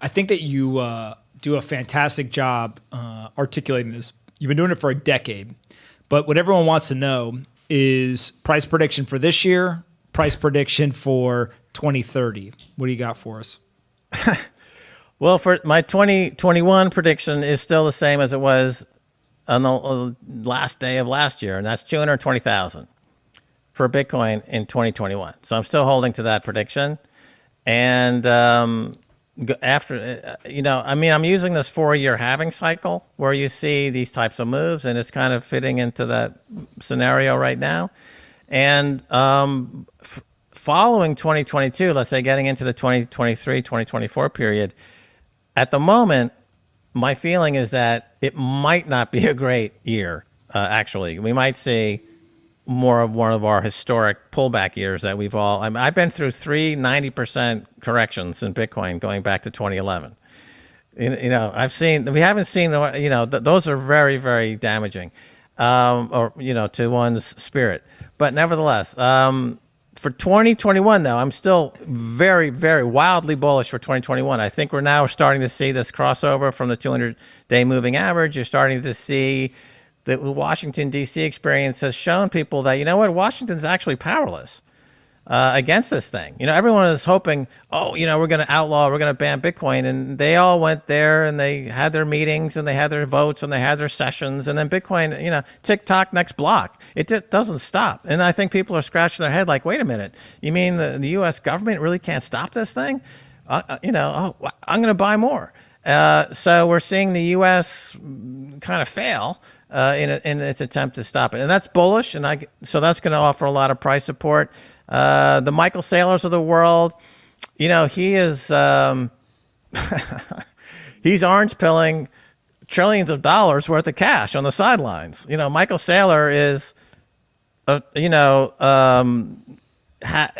I think that you do a fantastic job articulating this. You've been doing it for a decade, but what everyone wants to know is price prediction for this year, price prediction for 2030. What do you got for us? Well, for my 2021 prediction is still the same as it was on the last day of last year, and that's 220,000 for Bitcoin in 2021. So I'm still holding to that prediction. And after, I'm using this 4-year halving cycle where you see these types of moves, and it's kind of fitting into that scenario right now. And following 2022, let's say getting into the 2023, 2024 period, at the moment, my feeling is that it might not be a great year, actually. We might see more of one of our historic pullback years that I've been through 90% corrections in Bitcoin going back to 2011. We haven't seen, those are very, very damaging, to one's spirit. But nevertheless, for 2021, though, I'm still very, very wildly bullish for 2021. I think we're now starting to see this crossover from the 200-day moving average. You're starting to see the Washington, D.C. experience has shown people that, Washington's actually powerless against this thing. Everyone is hoping, we're going to ban Bitcoin. And they all went there and they had their meetings and they had their votes and they had their sessions. And then Bitcoin, tick-tock, next block. It doesn't stop. And I think people are scratching their head like, wait a minute, you mean the U.S. government really can't stop this thing? I'm going to buy more. So we're seeing the U.S. kind of fail in its attempt to stop it. And that's bullish, and so that's going to offer a lot of price support. The Michael Saylors of the world, he is he's orange pilling trillions of dollars worth of cash on the sidelines. Michael Saylor is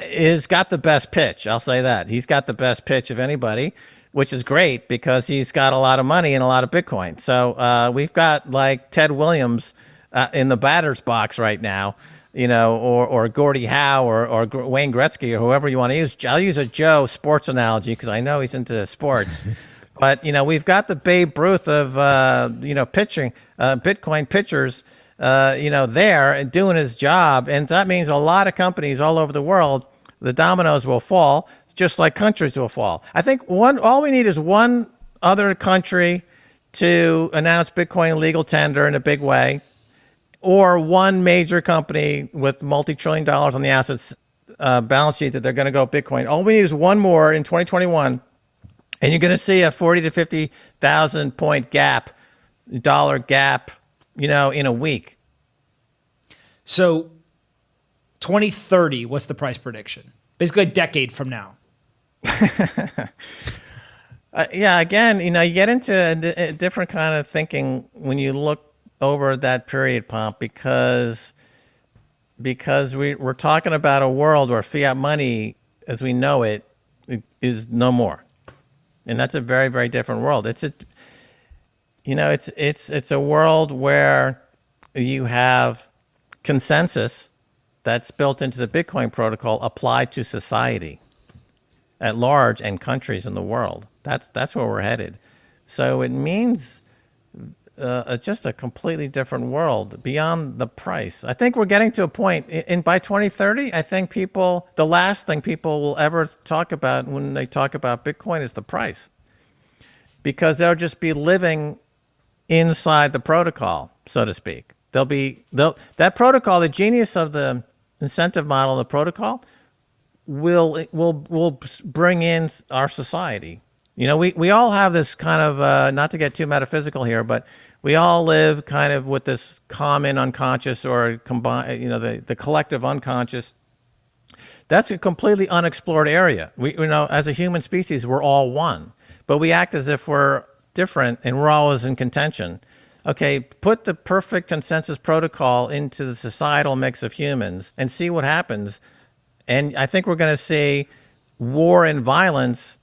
is got the best pitch. I'll say that. He's got the best pitch of anybody, which is great because he's got a lot of money and a lot of Bitcoin. So we've got like Ted Williams in the batter's box right now, or Gordie Howe or Wayne Gretzky or whoever you want to use. I'll use a Joe sports analogy because I know he's into sports. But, we've got the Babe Ruth of, pitching, Bitcoin pitchers, there and doing his job. And that means a lot of companies all over the world, the dominoes will fall, just like countries will fall. I think all we need is one other country to announce Bitcoin legal tender in a big way, or one major company with multi-trillion dollars on the assets balance sheet that they're going to go Bitcoin. All we need is one more in 2021, and you're going to see a 40 to 50,000 point dollar gap, in a week. So 2030, what's the price prediction? Basically a decade from now. Yeah, again, you get into a different kind of thinking when you look over that period, Pomp, because we're talking about a world where fiat money, as we know it, is no more, and that's a very, very different world. It's a world where you have consensus that's built into the Bitcoin protocol applied to society at large and countries in the world. That's where we're headed. So it means just a completely different world beyond the price. I think we're getting to a point, and by 2030, I think the last thing people will ever talk about when they talk about Bitcoin is the price, because they'll just be living inside the protocol, so to speak. That protocol, the genius of the incentive model, the protocol, will bring in our society. We all have this kind of, not to get too metaphysical here, but we all live kind of with this common unconscious or combined, the collective unconscious. That's a completely unexplored area. We, as a human species, we're all one, but we act as if we're different and we're always in contention. Okay, put the perfect consensus protocol into the societal mix of humans and see what happens. And I think we're going to see war and violence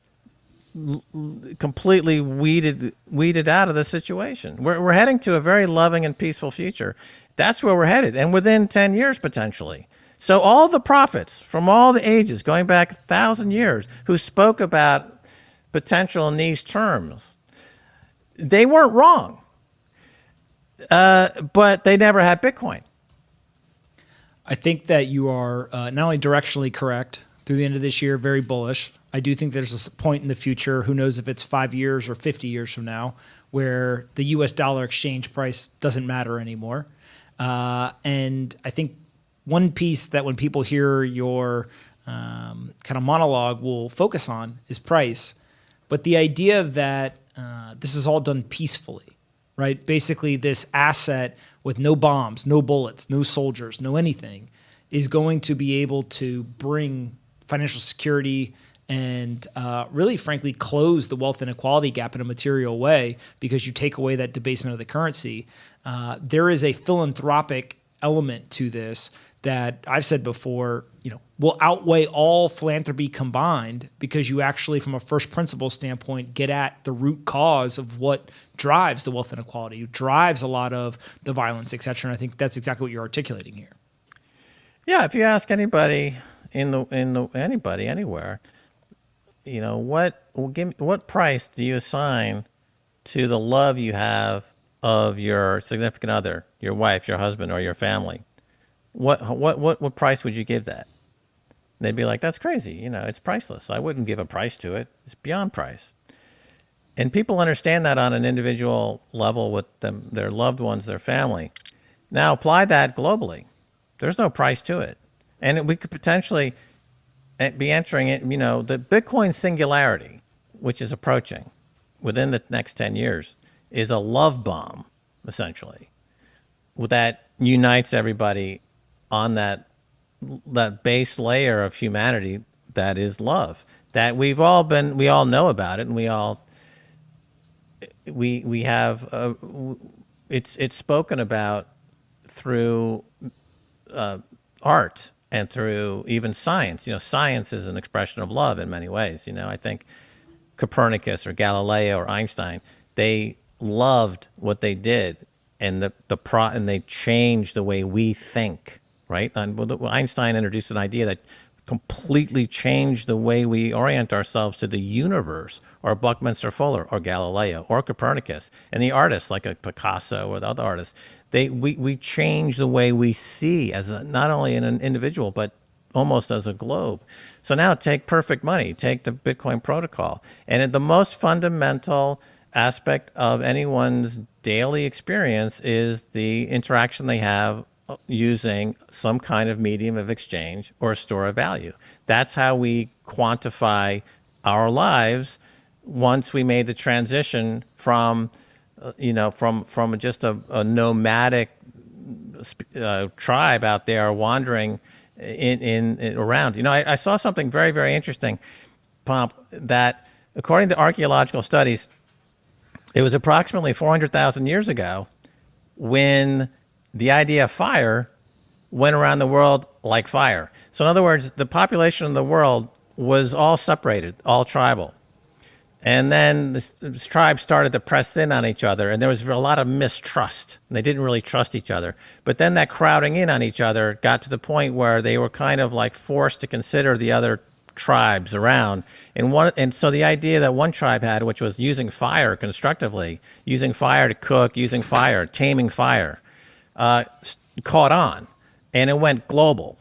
completely weeded out of the situation. We're heading to a very loving and peaceful future. That's where we're headed, and within 10 years potentially. So all the prophets from all the ages, going back 1,000 years, who spoke about potential in these terms. They weren't wrong, but they never had Bitcoin. I think that you are not only directionally correct through the end of this year, very bullish. I do think there's a point in the future, who knows if it's 5 years or 50 years from now, where the US dollar exchange price doesn't matter anymore. And I think one piece that when people hear your kind of monologue will focus on is price. But the idea that this is all done peacefully, right? Basically, this asset with no bombs, no bullets, no soldiers, no anything, is going to be able to bring financial security and really, frankly, close the wealth inequality gap in a material way, because you take away that debasement of the currency. There is a philanthropic element to this that I've said before, will outweigh all philanthropy combined, because you actually, from a first principle standpoint, get at the root cause of what drives the wealth inequality, drives a lot of the violence, et cetera. And I think that's exactly what you're articulating here. Yeah, if you ask anybody anybody anywhere, what price do you assign to the love you have of your significant other, your wife, your husband, or your family? What price would you give that? And they'd be like, that's crazy. It's priceless. I wouldn't give a price to it. It's beyond price. And people understand that on an individual level with their loved ones, their family. Now apply that globally. There's no price to it. And we could potentially be entering it, the Bitcoin singularity, which is approaching within the next 10 years, is a love bomb, essentially, that unites everybody on that base layer of humanity that is love, that we all know about it, and we have it's spoken about through art and through even science. Science is an expression of love in many ways. I think Copernicus or Galileo or Einstein, they loved what they did, and and they changed the way we think. Right? Einstein introduced an idea that completely changed the way we orient ourselves to the universe, or Buckminster Fuller, or Galileo, or Copernicus. And the artists, like a Picasso or the other artists, we change the way we see as not only an individual, but almost as a globe. So now take perfect money, take the Bitcoin protocol, and the most fundamental aspect of anyone's daily experience is the interaction they have using some kind of medium of exchange or store of value. That's how we quantify our lives once we made the transition from just a nomadic tribe out there wandering in around. I saw something very, very interesting, Pomp, that according to archaeological studies, it was approximately 400,000 years ago when the idea of fire went around the world like fire. So in other words, the population of the world was all separated, all tribal. And then this tribe started to press in on each other, and there was a lot of mistrust. They didn't really trust each other. But then that crowding in on each other got to the point where they were kind of like forced to consider the other tribes around. And so the idea that one tribe had, which was using fire constructively, using fire to cook, using fire, taming fire, caught on, and it went global.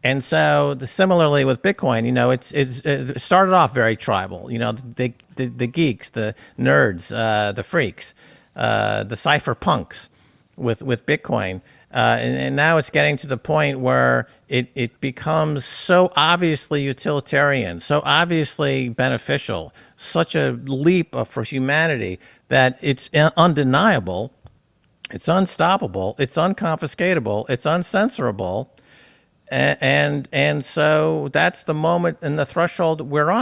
And so similarly with Bitcoin, it started off very tribal. The geeks, the nerds, the freaks, the cypherpunks with Bitcoin. And now it's getting to the point where it becomes so obviously utilitarian, so obviously beneficial, such a leap for humanity that it's undeniable. It's unstoppable. It's unconfiscatable. It's uncensorable. And so that's the moment and the threshold we're on.